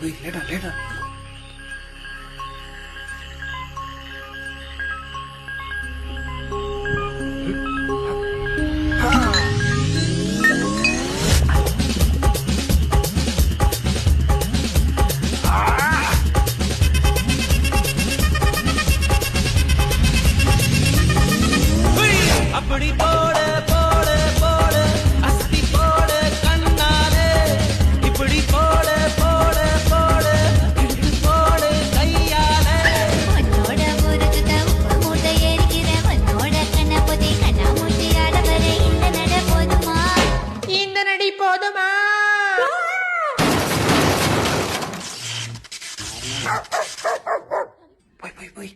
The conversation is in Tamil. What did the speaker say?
லேடா லேடா. அப்படி போட போட போட அஸ்தி போட கண்ணாலே இப்படி போட போட போட இழுத்து போட கையாலே உன்னோட முருகுத உப்பு மூட்டை எரிக்கிற உன்னோட கண்ணபதி கண்ணாமூச்சி ஆட வர இந்த நட போதுமா இந்த நடி போதுமா? போய் போய் போய்